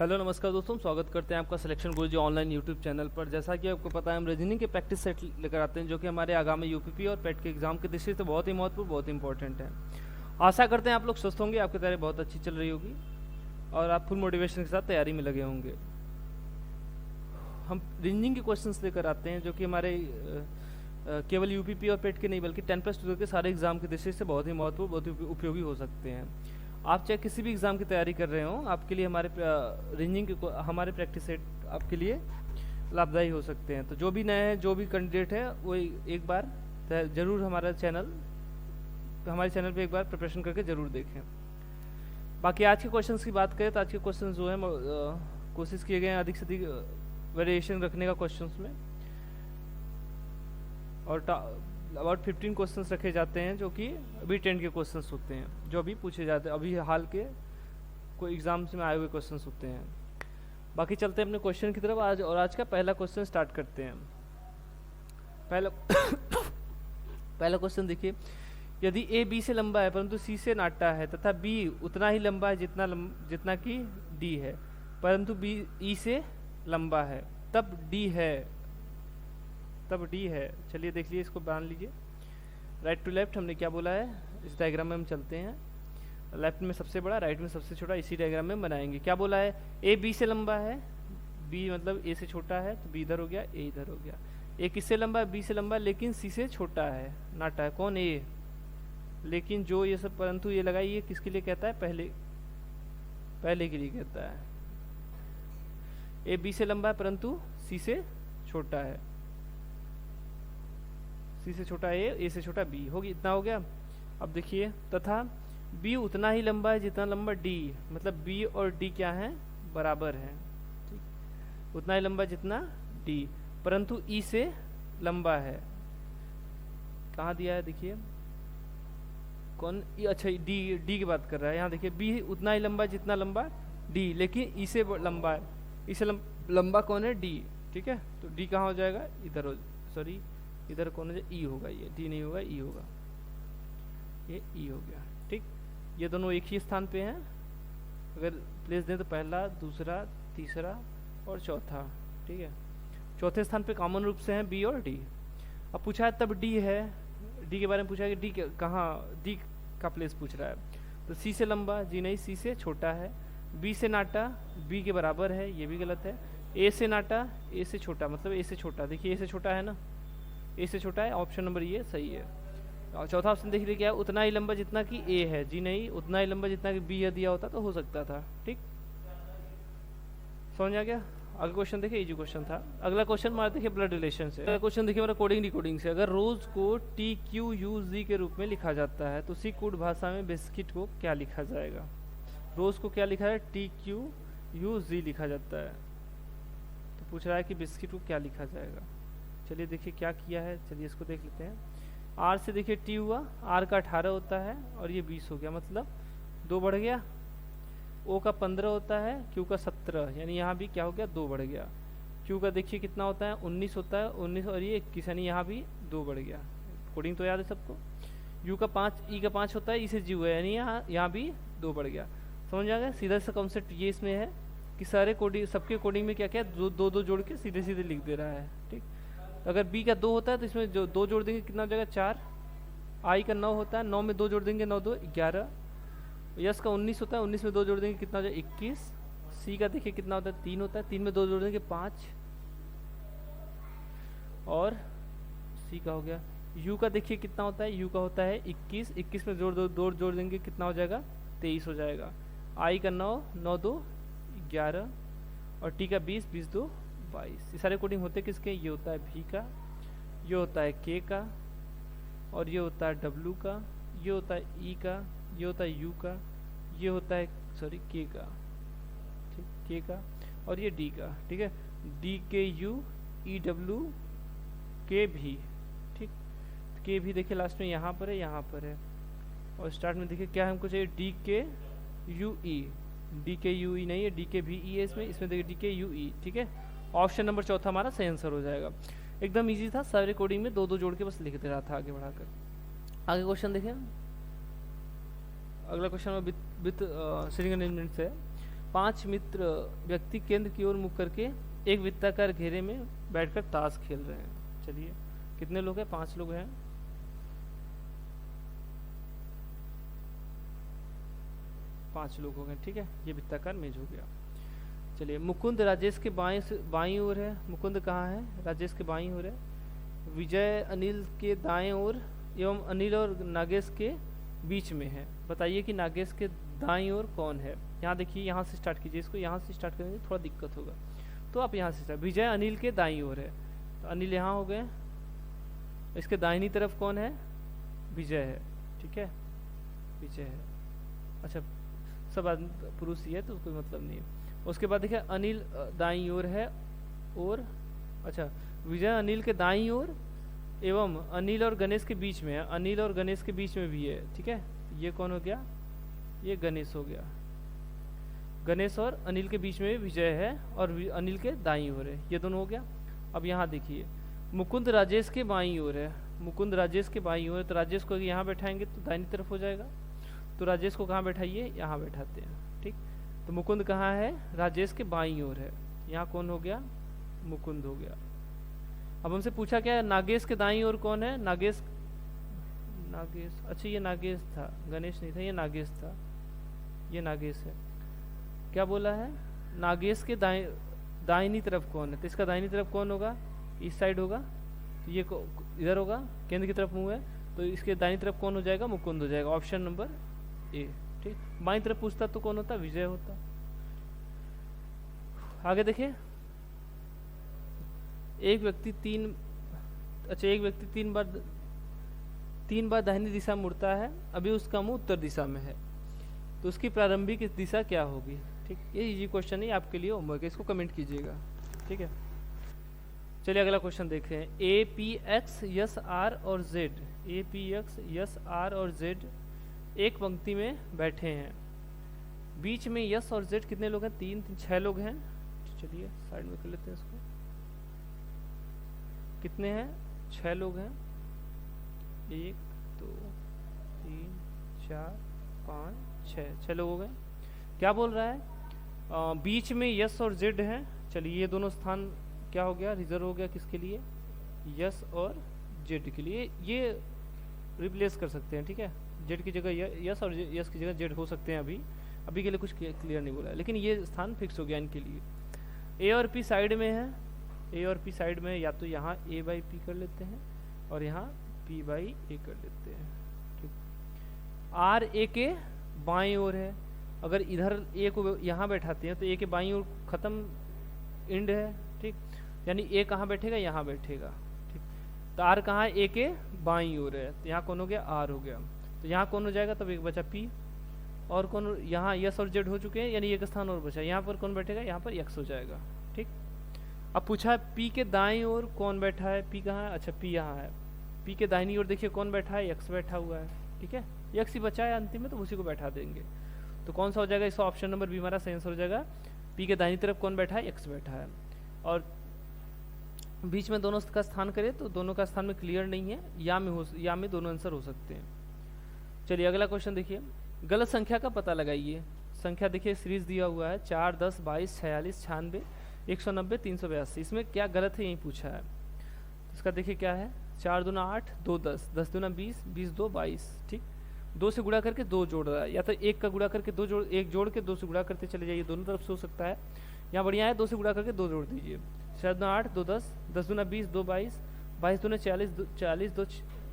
Hello नमस्कार दोस्तों, स्वागत करते हैं आपका सिलेक्शन गुरुजी ऑनलाइन यूट्यूब चैनल पर। जैसा कि आपको पता है, हम रीजनिंग के प्रैक्टिस सेट लेकर आते हैं जो कि हमारे आगामी यूपीपी और पेट के एग्जाम की दृष्टि से बहुत ही महत्वपूर्ण, बहुत ही इंपॉर्टेंट है। आशा करते हैं आप लोग स्वस्थ होंगे, आपकी तैयारी बहुत अच्छी चल रही होगी और आप फुल मोटिवेशन के साथ तैयारी में लगे होंगे। हम रीजनिंग के क्वेश्चंस लेकर आते हैं जो कि हमारे केवल यूपीपी और पेट के नहीं बल्कि 10+2 के सारे एग्जाम की दृष्टि से बहुत ही महत्वपूर्ण, बहुत ही उपयोगी हो सकते हैं। आप चाहे किसी भी एग्ज़ाम की तैयारी कर रहे हो, आपके लिए हमारे रीजनिंग के हमारे प्रैक्टिस सेट आपके लिए लाभदायी हो सकते हैं। तो जो भी नए हैं, जो भी कैंडिडेट है, वो एक बार ज़रूर हमारे चैनल पे एक बार प्रिपरेशन करके ज़रूर देखें। बाकी आज के क्वेश्चंस की बात करें तो आज के क्वेश्चंस जो है कोशिश किए गए हैं अधिक से अधिक वेरिएशन रखने का क्वेश्चंस में, और अबाउट 15 क्वेश्चंस रखे जाते हैं जो कि अभी 10 के क्वेश्चंस होते हैं, जो अभी पूछे जाते हैं, अभी हाल के कोई एग्जाम्स में आए हुए क्वेश्चंस होते हैं। बाकी चलते हैं अपने क्वेश्चन की तरफ। आज का पहला क्वेश्चन स्टार्ट करते हैं। पहला क्वेश्चन देखिए, यदि ए बी से लंबा है परंतु सी से नाटा है तथा बी उतना ही लंबा है जितना कि डी है, परंतु बी ई से लंबा है, तब डी है। चलिए देख लीजिए, इसको बांध लीजिए। राइट टू लेफ्ट हमने क्या बोला है, इस डायग्राम में हम चलते हैं। लेफ्ट में सबसे बड़ा, राइट में सबसे छोटा, इसी डायग्राम में बनाएंगे। क्या बोला है, ए बी से लंबा है, बी मतलब ए से छोटा है, तो बी इधर हो गया, ए इधर हो गया। ए किससे लंबा है, बी से लंबा है, लेकिन सी से छोटा है, नाटा है। कौन, ए। लेकिन जो ये सब परंतु ये लगाई, ये किसके लिए कहता है, पहले के लिए कहता है। ए बी से लंबा है परंतु सी से छोटा है, सी से छोटा ए से छोटा बी, होगी, इतना हो गया। अब देखिए, तथा बी उतना ही लंबा है जितना लंबा डी, मतलब बी और डी क्या है, बराबर है, उतना ही लंबा जितना डी, परंतु ई से लंबा है। कहाँ दिया है, देखिए कौन, अच्छा डी की बात कर रहा है यहाँ। देखिए, बी उतना ही लंबा जितना लंबा डी, लेकिन ई से लंबा है, ई से लंबा कौन है, डी। ठीक है, तो डी कहाँ हो जाएगा, इधर सॉरी इधर कौन है, ई होगा, ये डी नहीं होगा, ई होगा, ये ई हो गया। ठीक, ये दोनों एक ही स्थान पे हैं। अगर प्लेस दें तो पहला, दूसरा, तीसरा और चौथा। ठीक है, चौथे स्थान पे कॉमन रूप से हैं बी और डी। अब पूछा है तब डी है, डी के बारे में पूछा है कि डी कहाँ, डी का प्लेस पूछ रहा है। तो सी से लंबा, जी नहीं, सी से छोटा है। बी से नाटा, बी के बराबर है, ये भी गलत है। ए से नाटा, ए से छोटा, मतलब ए से छोटा, देखिए ए से छोटा है ना, ए से छोटा है, ऑप्शन नंबर ये सही है। और चौथा ऑप्शन देख लीजिए क्या है, उतना ही लंबा जितना कि ए है, जी नहीं, उतना ही लंबा जितना कि बी दिया होता तो हो सकता था। ठीक, समझ आ गया। अगला क्वेश्चन देखिए, इजी क्वेश्चन था। अगला क्वेश्चन हमारा देखिए ब्लड रिलेशन से। अगला क्वेश्चन देखिए हमारा कोडिंग डिकोडिंग से। अगर रोज को टी क्यू यू जी के रूप में लिखा जाता है तो सी कोड भाषा में बिस्किट को क्या लिखा जाएगा। रोज को क्या लिखा है, टी क्यू यू जी लिखा जाता है, तो पूछ रहा है कि बिस्किट को क्या लिखा जाएगा। चलिए देखिए क्या किया है, चलिए इसको देख लेते हैं। आर से देखिए टी हुआ, आर का 18 होता है और ये 20 हो गया, मतलब 2 बढ़ गया। ओ का 15 होता है, क्यू का 17, यानी यहाँ भी क्या हो गया, 2 बढ़ गया। क्यू का देखिए कितना होता है, 19 होता है, 19 और ये 21, यानी यहाँ भी 2 बढ़ गया। कोडिंग तो याद है सबको। यू का 5, ई का 5 होता है, ई से जी हुआ है, यानी यहाँ भी 2 बढ़ गया। समझ आ गया। सीधा सा कॉन्सेप्ट ये इसमें है कि सारे कोडिंग, सबके कोडिंग में क्या क्या दो जोड़ के सीधे सीधे लिख दे रहा है। ठीक, अगर बी का 2 होता है तो इसमें जो 2 जोड़ देंगे कितना हो जाएगा, 4। आई का 9 होता है, 9 में 2 जोड़ देंगे, 9 2 11। यस का 19 होता है, 19 में 2 जोड़ देंगे कितना हो जाएगा, 21। सी का देखिए कितना होता है, 3 होता है, 3 में 2 जोड़ देंगे 5। और सी का हो गया। यू का देखिए कितना होता है, यू का होता है 21, 21 में दो जोड़ देंगे कितना हो जाएगा, 23 हो जाएगा। आई का 9, 9 2 11 और टी का 20, 20 2 22। ये सारे कोडिंग होते किसके, ये होता है भी का, ये होता है के का, और ये होता है डब्लू का, ये होता है ई का, ये होता है यू का, ये होता है सॉरी के का, ठीक, के का, और ये डी का। ठीक है, डी के यू ई डब्लू के भी। ठीक, के भी देखिए लास्ट में यहाँ पर है, यहाँ पर है, और स्टार्ट में देखिए क्या हमको चाहिए, डी के यू ई, डी के यू ई नहीं है, डी के भी ई है इसमें देखिए डी के यू ई। ठीक है, ऑप्शन नंबर चौथा हमारा सही आंसर हो जाएगा। एकदम इजी था, सारे कोडिंग में 2 जोड़ के बस लिख दे रहा था आगे बढ़ाकर। आगे क्वेश्चन देखें। अगला क्वेश्चन विथ सीटिंग अरेंजमेंट से। 5 मित्र व्यक्ति केंद्र की ओर मुख करके एक वृत्ताकार घेरे में बैठकर ताश खेल रहे हैं। चलिए कितने लोग हैं? 5 लोग हैं। पांच लोग हो गए, ठीक है। ये वृत्ताकार मेज हो गया। चलिए मुकुंद राजेश के बाईं ओर है। मुकुंद कहाँ है? राजेश के बाईं ओर है। विजय अनिल के दाएं ओर एवं अनिल और नागेश के बीच में है। बताइए कि नागेश के दाईं ओर कौन है? यहाँ देखिए, यहाँ से स्टार्ट कीजिए इसको। यहाँ से स्टार्ट करेंगे थोड़ा दिक्कत होगा, तो आप यहाँ से स्टार्ट। विजय अनिल के दाईं ओर है, तो अनिल यहाँ हो गए। इसके दाहिनी तरफ कौन है? विजय है, ठीक है, विजय है। अच्छा, सब आदमी पुरुष ही है तो कोई मतलब नहीं है। उसके बाद देखिए अनिल दाईं ओर है और अच्छा विजय अनिल के दाईं ओर एवं अनिल और गणेश के बीच में है। अनिल और गणेश के बीच में भी है, ठीक है। ये कौन हो गया? ये गणेश हो गया। गणेश और अनिल के बीच में विजय है और अनिल के दाईं ओर है। ये दोनों हो गया। अब यहाँ देखिए मुकुंद राजेश के बाईं ओर है। मुकुंद राजेश के बाईं ओर है, तो राजेश को यहाँ बैठाएंगे तो दाहिनी तरफ हो जाएगा। तो राजेश को कहाँ बैठाइए? यहाँ बैठाते हैं, ठीक। तो मुकुंद कहाँ है? राजेश के बाईं ओर है। यहाँ कौन हो गया? मुकुंद हो गया। अब हमसे पूछा क्या है? नागेश के दाईं ओर कौन है? नागेश, अच्छा ये नागेश था, गणेश नहीं था, ये नागेश था। ये नागेश है। क्या बोला है? नागेश के दाहिनी तरफ कौन है? तो इसका दाहिनी तरफ कौन होगा? इस साइड होगा। तो ये इधर होगा, केंद्र की तरफ मुंह है, तो इसके दाहिनी तरफ कौन हो जाएगा? मुकुंद हो जाएगा। ऑप्शन नंबर ए, ठीक। बाईं तरफ पूछता तो कौन होता? विजय होता। आगे देखिए, एक व्यक्ति तीन बार दाहिनी दिशा मुड़ता है। अभी उसका मुंह उत्तर दिशा में है, तो उसकी प्रारंभिक दिशा क्या होगी? ठीक, ये इजी क्वेश्चन है आपके लिए, होमवर्क है, इसको कमेंट कीजिएगा, ठीक है। चलिए अगला क्वेश्चन देख रहे हैं। A P X S R और Z, A P X S R और जेड एक पंक्ति में बैठे हैं। बीच में यस और जेड कितने लोग हैं? 6 लोग हैं। चलिए साइड में कर लेते हैं इसको। कितने हैं? 6 लोग हैं। 1 2 3 4 5 6 लोग हो गए। क्या बोल रहा है? बीच में यस और जेड है। चलिए ये दोनों स्थान क्या हो गया? रिजर्व हो गया। किसके लिए? यस और जेड के लिए। ये रिप्लेस कर सकते हैं, ठीक है। जेड की जगह यस और यस की जगह जेड हो सकते हैं। अभी के लिए कुछ क्लियर नहीं बोला है, लेकिन ये स्थान फिक्स हो गया इनके लिए। ए और पी साइड में है। ए और पी साइड में, या तो यहाँ ए बाई पी कर लेते हैं और यहाँ पी बाई ए कर लेते हैं, ठीक। आर ए के बाईं ओर है। अगर इधर ए को यहाँ बैठाते हैं तो ए के बाईं ओर खत्म, एंड है, ठीक। यानी ए कहाँ बैठेगा? यहाँ बैठेगा, ठीक। तो आर कहाँ है? ए के बाईं ओर है, तो यहाँ कौन हो गया? आर हो गया। तो यहाँ कौन हो जाएगा? तब एक बचा पी, और कौन? यहाँ यस और जेड हो चुके हैं, यानी एक स्थान और बचा। यहाँ पर कौन बैठेगा? यहाँ पर एक्स हो जाएगा, ठीक। अब पूछा है पी के दाईं ओर कौन बैठा है? पी कहाँ है? अच्छा पी यहाँ है। पी के दाहिनी ओर देखिए कौन बैठा है? एक्स बैठा हुआ है, ठीक है। एक्स ही बचा है अंतिम में, तो उसी को बैठा देंगे। तो कौन सा हो जाएगा? इसका ऑप्शन नंबर बी हमारा सही आंसर हो जाएगा। पी के दाहिनी तरफ कौन बैठा है? एक्स बैठा है। और बीच में दोनों का स्थान करें तो दोनों का स्थान में क्लियर नहीं है, या में दोनों आंसर हो सकते हैं। चलिए अगला क्वेश्चन देखिए। गलत संख्या का पता लगाइए। संख्या देखिए सीरीज दिया हुआ है 4 10 22 46 96 190 382। इसमें क्या गलत है यही पूछा है। इसका देखिए क्या है? 4 दूना 8 2 10 10 दूना 20 20 2 22, ठीक। 2 से गुणा करके 2 जोड़ रहा है, या तो 1 का गुणा करके 1 जोड़ के 2 से गुणा करते चले जाइए, दोनों तरफ से हो सकता है। यहाँ बढ़िया है, 2 से गुणा करके 2 जोड़ दीजिए। 4 दूना 8 2 10 10 दूना 20 2 22 22 दूना 40 40 2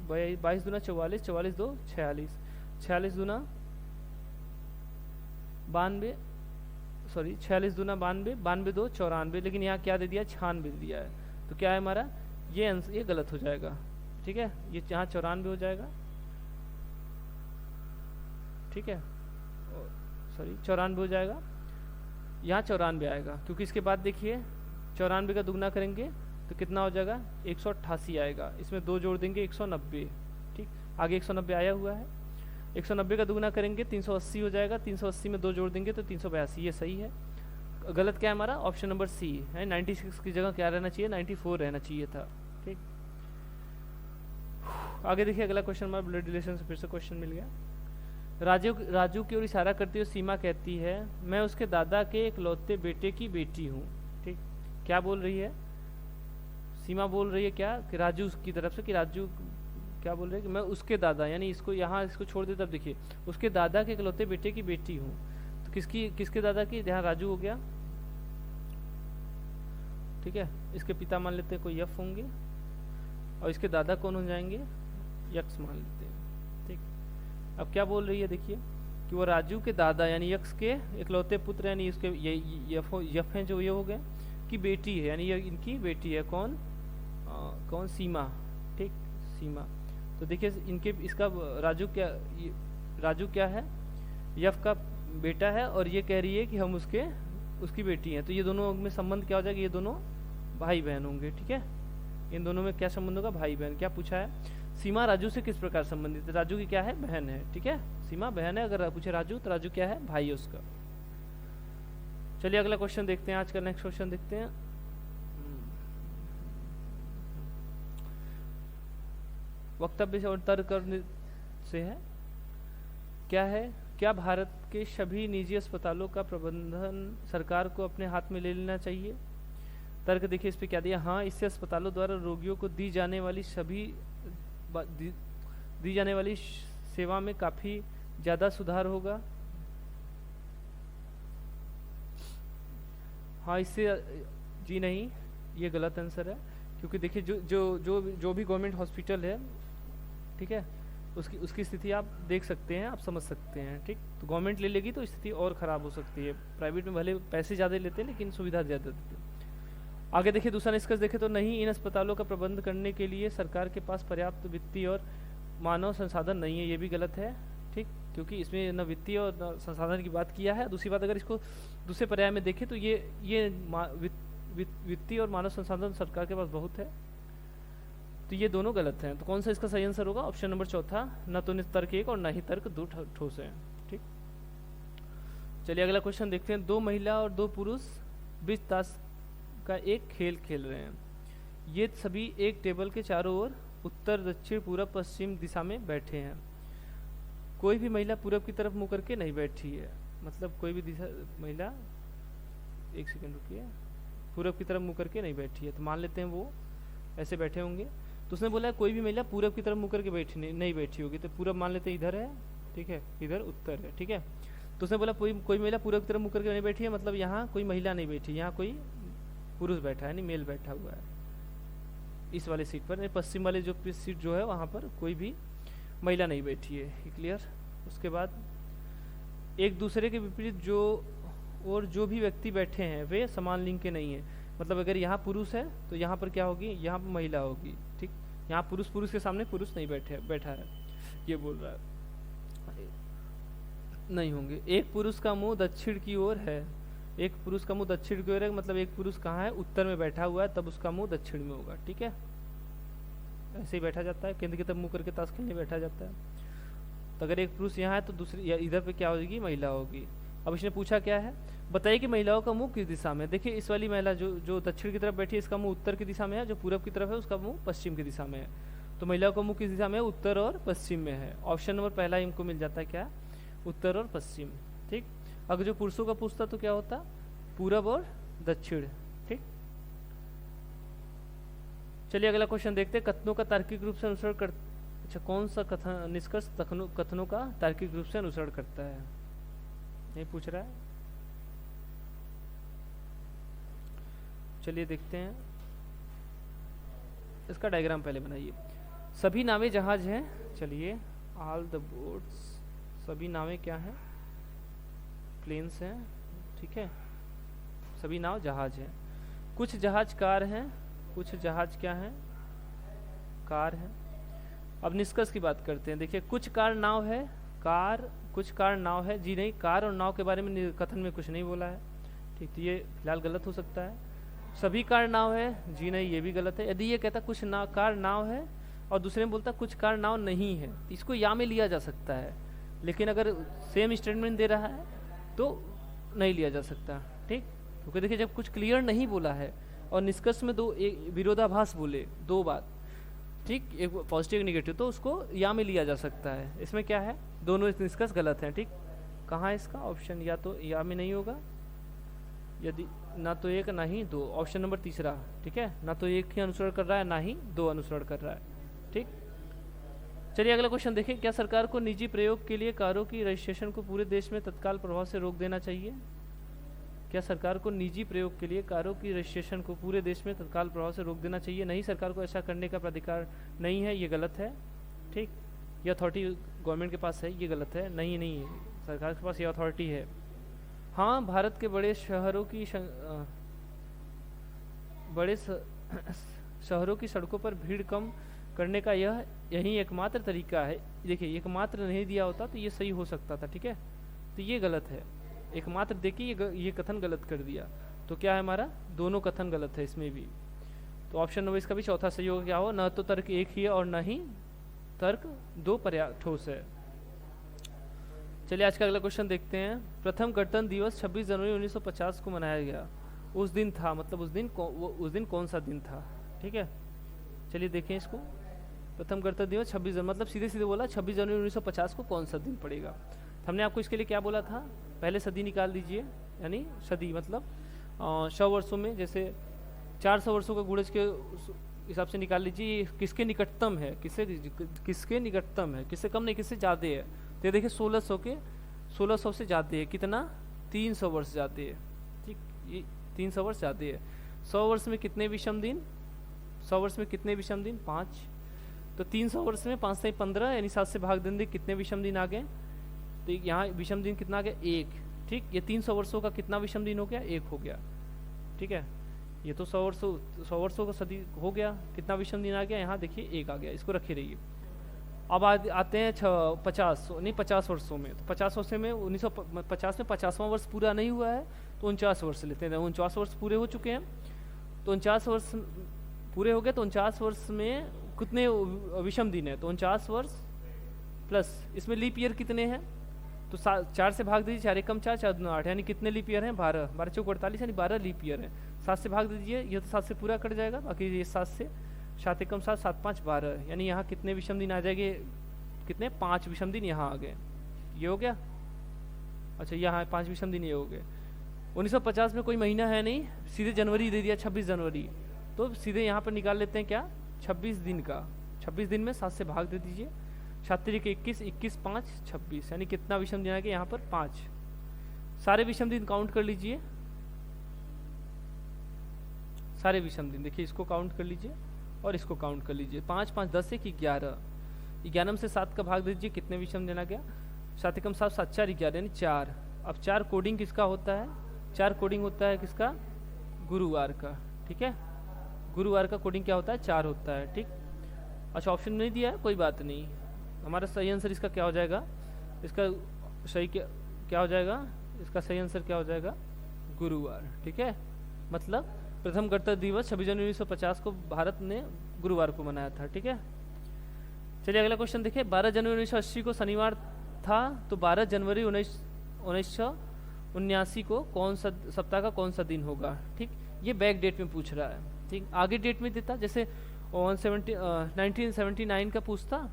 22 दूना 44 44 2 46 46 दूना 92, सॉरी 46 दूना 92 92 2 94, लेकिन यहाँ क्या दे दिया? 96 दिया है। तो क्या है हमारा? ये गलत हो जाएगा, ठीक है। ये यहाँ 94 हो जाएगा, ठीक है, सॉरी 94 हो जाएगा। यहाँ 94 आएगा, क्योंकि इसके बाद देखिए 94 का दुगना करेंगे तो कितना हो जाएगा? 188 आएगा। इसमें 2 जोड़ देंगे 190, ठीक। आगे 190 आया हुआ है। 190 का दुगना करेंगे 380 हो जाएगा। 380 में 2 जोड़ देंगे तो 382। ये सही है। गलत क्या है हमारा? ऑप्शन नंबर सी है। 96 की जगह क्या रहना चाहिए? 94 रहना चाहिए था, ठीक। आगे देखिए अगला क्वेश्चन हमारा ब्लड रिलेशन से फिर से क्वेश्चन मिल गया। राजू की ओर इशारा करती हुए सीमा कहती है, मैं उसके दादा के इकलौते बेटे की बेटी हूँ। ठीक, क्या बोल रही है सीमा? बोल रही है क्या कि राजू की तरफ से, कि राजू क्या बोल रहे हैं कि मैं उसके दादा, यानी इसको यहाँ इसको छोड़ दे तब देखिए, उसके दादा के इकलौते बेटे की बेटी हूँ। तो किसके दादा की? यहाँ राजू हो गया, ठीक है। इसके पिता मान लेते हैं कोई यफ होंगे, और इसके दादा कौन हो जाएंगे? यक्स मान लेते हैं। ठीक, अब क्या बोल रही है देखिए कि वो राजू के दादा यानी यक्स के इकलौते पुत्र, यानी इसके यफ हैं जो ये हो गए की बेटी है, यानी ये इनकी बेटी है। कौन? सीमा। ठीक, सीमा। तो देखिए इनके इसका राजू क्या है? यफ का बेटा है, और ये कह रही है कि हम उसकी बेटी हैं। तो ये दोनों में संबंध क्या हो जाएगा? ये दोनों भाई बहन होंगे। ठीक है, इन दोनों में क्या संबंध होगा? भाई बहन। क्या पूछा है? सीमा राजू से किस प्रकार संबंधित है? राजू की क्या है? बहन है। ठीक है, सीमा बहन है। अगर पूछे राजू तो राजू क्या है? भाई है उसका। चलिए अगला क्वेश्चन देखते हैं, आज का नेक्स्ट क्वेश्चन देखते हैं। वक्तव्य और तर्क से है, क्या है? क्या भारत के सभी निजी अस्पतालों का प्रबंधन सरकार को अपने हाथ में ले लेना चाहिए? तर्क देखिए इस पे क्या दिया। हाँ, इससे अस्पतालों द्वारा रोगियों को दी जाने वाली सेवा में काफी ज्यादा सुधार होगा। हाँ, इससे जी नहीं, ये गलत आंसर है, क्योंकि देखिए जो भी गवर्नमेंट हॉस्पिटल है, ठीक है, उसकी स्थिति आप देख सकते हैं, आप समझ सकते हैं। ठीक, तो गवर्नमेंट ले लेगी तो स्थिति और ख़राब हो सकती है। प्राइवेट में भले पैसे ज़्यादा लेते हैं लेकिन सुविधा ज़्यादा देते हैं। आगे देखिए दूसरा निष्कर्ष देखें तो नहीं, इन अस्पतालों का प्रबंध करने के लिए सरकार के पास पर्याप्त वित्तीय और मानव संसाधन नहीं है। ये भी गलत है। ठीक, क्योंकि इसमें न वित्तीय और न संसाधन की बात किया है। दूसरी बात, अगर इसको दूसरे पर्याय में देखें तो ये वित्तीय और मानव संसाधन सरकार के पास बहुत है। तो ये दोनों गलत हैं। तो कौन सा इसका सही आंसर होगा? ऑप्शन नंबर चौथा, न तो तर्क 1 और न ही तर्क 2 ठोस है। ठीक, चलिए अगला क्वेश्चन देखते हैं। 2 महिला और 2 पुरुष 20 ताश का एक खेल खेल रहे हैं। ये सभी एक टेबल के चारों ओर उत्तर, दक्षिण, पूरब, पश्चिम दिशा में बैठे हैं। कोई भी महिला पूरब की तरफ मुंह करके नहीं बैठी है। मतलब कोई भी महिला, एक सेकंड रुकिए, पूरब की तरफ मुंह करके नहीं बैठी है। तो मान लेते हैं वो ऐसे बैठे होंगे। तो उसने बोला कोई भी महिला पूरब की तरफ मुंह करके नहीं बैठी होगी। तो पूरब मान लेते हैं इधर है, ठीक है, इधर उत्तर है। ठीक है, तो उसने बोला कोई महिला पूरब की तरफ मुंह करके नहीं बैठी है, मतलब यहाँ कोई महिला नहीं बैठी, यहाँ कोई पुरुष बैठा है, नहीं मेल बैठा हुआ है इस वाले सीट पर। पश्चिम वाले जो सीट जो है वहाँ पर कोई भी महिला नहीं बैठी है। क्लियर? उसके बाद एक दूसरे के विपरीत जो भी व्यक्ति बैठे हैं वे समान लिंग के नहीं है। मतलब अगर यहाँ पुरुष है तो यहाँ पर क्या होगी? यहाँ पर महिला होगी। ठीक, यहाँ पुरुष के सामने पुरुष नहीं बैठा है, ये बोल रहा है, नहीं होंगे। एक पुरुष का मुंह दक्षिण की ओर है, एक पुरुष का मुंह दक्षिण की ओर है, मतलब एक पुरुष कहाँ है? उत्तर में बैठा हुआ है, तब उसका मुंह दक्षिण में होगा। ठीक है, ऐसे ही बैठा जाता है, केंद्र की तरफ मुंह करके ताश खेलने बैठा जाता है। तो अगर एक पुरुष यहाँ है तो दूसरी इधर पे क्या होगी? महिला होगी। अब इसने पूछा क्या है? बताइए कि महिलाओं का मुंह किस दिशा में है। देखिए इस वाली महिला जो दक्षिण की तरफ बैठी है, इसका मुंह उत्तर की दिशा में है, जो पूरब की तरफ है उसका मुंह पश्चिम की दिशा में है। तो महिलाओं का मुंह किस दिशा में है? उत्तर और पश्चिम में है। ऑप्शन नंबर पहला इनको मिल जाता है, क्या? उत्तर और पश्चिम। ठीक, अगर जो पुरुषों का पूछता तो क्या होता? पूरब और दक्षिण। ठीक, चलिए अगला क्वेश्चन देखते हैं। कथनों का तार्किक रूप से अनुसरण कर, अच्छा कौन सा निष्कर्ष कथनों का तार्किक रूप से अनुसरण करता है? नहीं पूछ रहा है। चलिए देखते हैं, इसका डायग्राम पहले बनाइए। सभी नावें जहाज हैं। चलिए, ऑल द बोट्स, सभी नावें क्या हैं? प्लेन्स हैं। ठीक है, सभी नाव जहाज हैं। कुछ जहाज कार हैं, कुछ जहाज क्या हैं? कार हैं। अब निष्कर्ष की बात करते हैं। देखिए कुछ कार नाव है, कुछ कार नाव है। जी नहीं, कार और नाव के बारे में कथन में कुछ नहीं बोला है। ठीक, तो ये फिलहाल गलत हो सकता है। सभी कार नाव है। जी नहीं, ये भी गलत है। यदि ये कहता कुछ कार नाव है और दूसरे में बोलता कुछ कार नाव नहीं है, इसको या में लिया जा सकता है, लेकिन अगर सेम स्टेटमेंट दे रहा है तो नहीं लिया जा सकता। ठीक, क्योंकि देखिए जब कुछ क्लियर नहीं बोला है और निष्कर्ष में दो विरोधाभास बोले, दो बात, ठीक, एक पॉजिटिव नेगेटिव, तो उसको या में लिया जा सकता है। इसमें क्या है, दोनों निष्कर्ष गलत हैं। ठीक, कहाँ है इसका ऑप्शन, या तो या में नहीं होगा, यदि ना तो एक ना ही दो, ऑप्शन नंबर तीसरा। ठीक है, ना तो एक ही अनुसरण कर रहा है ना ही दो अनुसरण कर रहा है। ठीक, चलिए अगला क्वेश्चन देखें। क्या सरकार को निजी प्रयोग के लिए कारों की रजिस्ट्रेशन को पूरे देश में तत्काल प्रभाव से रोक देना चाहिए? क्या सरकार को निजी प्रयोग के लिए कारों की रजिस्ट्रेशन को पूरे देश में तत्काल प्रभाव से रोक देना चाहिए? नहीं, सरकार को ऐसा करने का प्राधिकार नहीं है, ये गलत है। ठीक, ये अथॉरिटी गवर्नमेंट के पास है, ये गलत है। नहीं, सरकार के पास ये अथॉरिटी है। हाँ, भारत के बड़े शहरों की शहरों की सड़कों पर भीड़ कम करने का यही एकमात्र तरीका है। देखिए, एकमात्र नहीं दिया होता तो ये सही हो सकता था। ठीक है, तो ये गलत है, एकमात्र देखिए ये कथन गलत कर दिया। तो क्या है हमारा, दोनों कथन गलत है इसमें भी। तो ऑप्शन नंबर इसका भी चौथा सही होगा, क्या हो, न तो तर्क एक ही है और न ही तर्क दो पर्याप्त ठोस है। चलिए आज का अगला क्वेश्चन देखते हैं। प्रथम गणतंत्र दिवस 26 जनवरी 1950 को मनाया गया। उस दिन था, मतलब उस दिन कौन सा दिन था? ठीक है, चलिए देखें इसको। प्रथम गणतंत्र दिवस 26 जनवरी, मतलब सीधे सीधे बोला 26 जनवरी 1950 को कौन सा दिन पड़ेगा। हमने आपको इसके लिए क्या बोला था, पहले सदी निकाल दीजिए, यानी सदी मतलब 100 वर्षों में, जैसे 400 वर्षों का गुणज के हिसाब से निकाल लीजिए किसके निकटतम है, किसके निकटतम है, किससे कम नहीं, किससे ज़्यादा है। तो ये देखिए 1600 से ज़्यादा है, कितना, 300 वर्ष ज़्यादा है। ठीक, ये 300 वर्ष ज़्यादा है। 100 वर्ष में कितने विषम दिन, 100 वर्ष में कितने विषम दिन, 5। तो 300 वर्ष में 5 से 15, यानी 7 से भाग देंगे, कितने विषम दिन आ गए। तो यहाँ विषम दिन कितना आ गया, 1। ठीक, ये 300 वर्षों का कितना विषम दिन हो गया, 1 हो गया। ठीक है, ये तो 100 वर्षों का सदी हो गया, कितना विषम दिन आ गया, यहाँ देखिए 1 आ गया, इसको रखे रहिए। अब आते हैं 50 वर्षों में। तो 50 वर्षों में 1950 में 50वां वर्ष पूरा नहीं हुआ है, तो 49 वर्ष लेते हैं। 49 वर्ष पूरे हो चुके हैं, तो 49 वर्ष पूरे हो गए। तो 49 वर्ष में कितने विषम दिन है, तो 49 वर्ष प्लस इसमें लीप ईयर कितने हैं, तो 4 से भाग दीजिए, 4 एकम 4, 4 दूना 8, यानी कितने लीप ईयर हैं, 12, 12 चौक 48, यानी 12 लीप ईयर है। 7 से भाग दीजिए, ये तो 7 से पूरा कट जाएगा, बाकी ये 7 से 7 एकम 7, 7 5 12, यानी यहाँ कितने विषम दिन आ जाएंगे, कितने, 5 विषम दिन यहाँ आ गए। ये हो गया, अच्छा यहाँ 5 विषम दिन ये हो गए। 1950 में कोई महीना है नहीं, सीधे जनवरी दे दिया, 26 जनवरी। तो सीधे यहाँ पर निकाल लेते हैं क्या, 26 दिन का, 26 दिन में 7 से भाग दे दीजिए, 7 21, 21 5 26, यानी कितना विषम दिन आ गया यहाँ पर, 5। सारे विषम दिन काउंट कर लीजिए, सारे विषम दिन देखिए, इसको काउंट कर लीजिए और इसको काउंट कर लीजिए। 5 5 10 1 11, 11 में से 7 का भाग दीजिए, कितने विषम दिन आ गया, 7 एकम 7, 7 4 11, यानी 4। अब 4 कोडिंग किसका होता है, 4 कोडिंग होता है किसका, गुरुवार का। ठीक है, गुरुवार का कोडिंग क्या होता है, 4 होता है। ठीक, अच्छा ऑप्शन नहीं दिया है, कोई बात नहीं। हमारा सही आंसर इसका क्या हो जाएगा, इसका सही क्या हो जाएगा, इसका सही आंसर क्या हो जाएगा, गुरुवार। ठीक है, मतलब प्रथम गणतंत्र दिवस 26 जनवरी 1950 को भारत ने गुरुवार को मनाया था। ठीक है, चलिए अगला क्वेश्चन देखिए। 12 जनवरी 1980 को शनिवार था, तो 12 जनवरी 1979 को कौन सा सप्ताह का कौन सा दिन होगा। ठीक, ये बैक डेट में पूछ रहा है। ठीक, आगे डेट में देता, जैसे 1979 का पूछता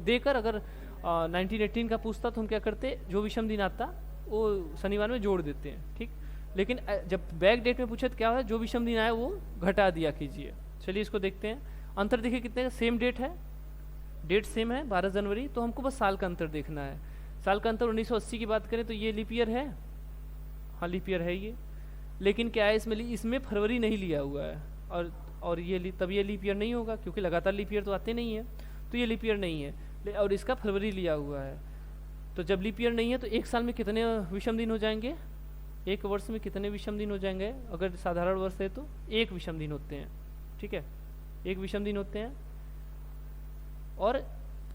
देकर, अगर 1918 का पूछता तो हम क्या करते, जो विषम दिन आता वो शनिवार में जोड़ देते हैं। ठीक, लेकिन जब बैक डेट में पूछे तो क्या है, जो विषम दिन आया वो घटा दिया कीजिए। चलिए इसको देखते हैं। अंतर देखिए कितने, सेम डेट है, डेट सेम है 12 जनवरी, तो हमको बस साल का अंतर देखना है। साल का अंतर 1980 की बात करें तो ये लीप ईयर है, हाँ लीप ईयर है ये, लेकिन क्या है इसमें फरवरी नहीं लिया हुआ है, और ये तब ये लीप ईयर नहीं होगा, क्योंकि लगातार लीप ईयर तो आते नहीं है, तो ये लीप ईयर नहीं है, और इसका फरवरी लिया हुआ है। तो जब लीप ईयर नहीं है तो एक साल में कितने विषम दिन हो जाएंगे, एक वर्ष में कितने विषम दिन हो जाएंगे, अगर साधारण वर्ष है तो 1 विषम दिन होते हैं। ठीक है, 1 विषम दिन होते हैं। और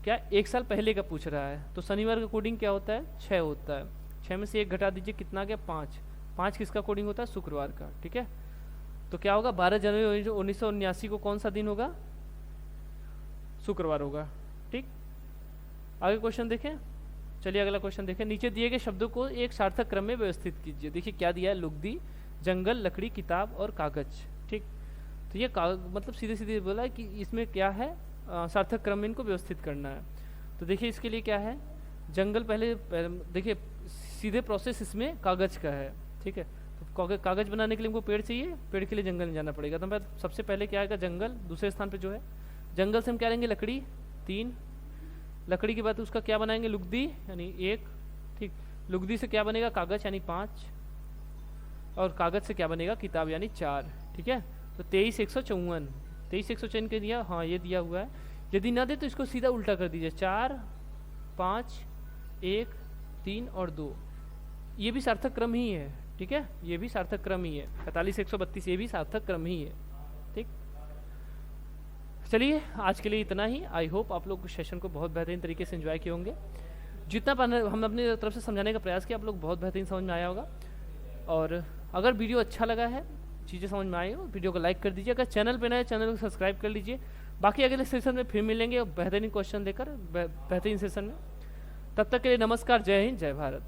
क्या एक साल पहले का पूछ रहा है, तो शनिवार का कोडिंग क्या होता है, 6 होता है। 6 में से 1 घटा दीजिए, कितना गया, 5। 5 किसका कोडिंग होता है, शुक्रवार का। ठीक है, तो क्या होगा, 12 जनवरी 1979 को कौन सा दिन होगा, शुक्रवार होगा। ठीक, आगे क्वेश्चन देखें। चलिए अगला क्वेश्चन देखें। नीचे दिए गए शब्दों को एक सार्थक क्रम में व्यवस्थित कीजिए। देखिए क्या दिया है, लुगदी, जंगल, लकड़ी, किताब और कागज। ठीक, तो ये मतलब सीधे सीधे बोला है कि इसमें क्या है, सार्थक क्रम में इनको व्यवस्थित करना है। तो देखिए इसके लिए क्या है, जंगल पहले देखिए सीधे प्रोसेस इसमें कागज का है, ठीक है। तो कागज बनाने के लिए हमको पेड़ चाहिए, पेड़ के लिए जंगल में जाना पड़ेगा। तो हमारे सबसे पहले क्या आएगा, जंगल। दूसरे स्थान पे जो है जंगल से हम क्या लेंगे, लकड़ी 3, लकड़ी के बाद उसका क्या बनाएंगे, लुगदी यानी 1, ठीक। लुगदी से क्या बनेगा, कागज यानी 5, और कागज से क्या बनेगा, किताब यानी 4, ठीक है। तो 23,154, 23,154 के दिया, हाँ ये दिया हुआ है। यदि ना दे तो इसको सीधा उल्टा कर दीजिए, 4, 5, 1, 3 और 2, ये भी सार्थक क्रम ही है, ठीक है। ये भी सार्थक क्रम ही है, 45,132 ये भी सार्थक क्रम ही है, ठीक। चलिए आज के लिए इतना ही। आई होप आप लोग सेशन को बहुत बेहतरीन तरीके से एंजॉय किए होंगे। जितना हम अपने तरफ से समझाने का प्रयास किया, आप लोग बहुत बेहतरीन समझ में आया होगा। और अगर वीडियो अच्छा लगा है, चीज़ें समझ में आई हो, वीडियो को लाइक कर दीजिए। अगर चैनल पे नए, चैनल को सब्सक्राइब कर लीजिए। बाकी अगले सेशन में फिर मिलेंगे बेहतरीन क्वेश्चन लेकर बेहतरीन सेशन में। तब तक के लिए नमस्कार, जय हिंद, जय भारत।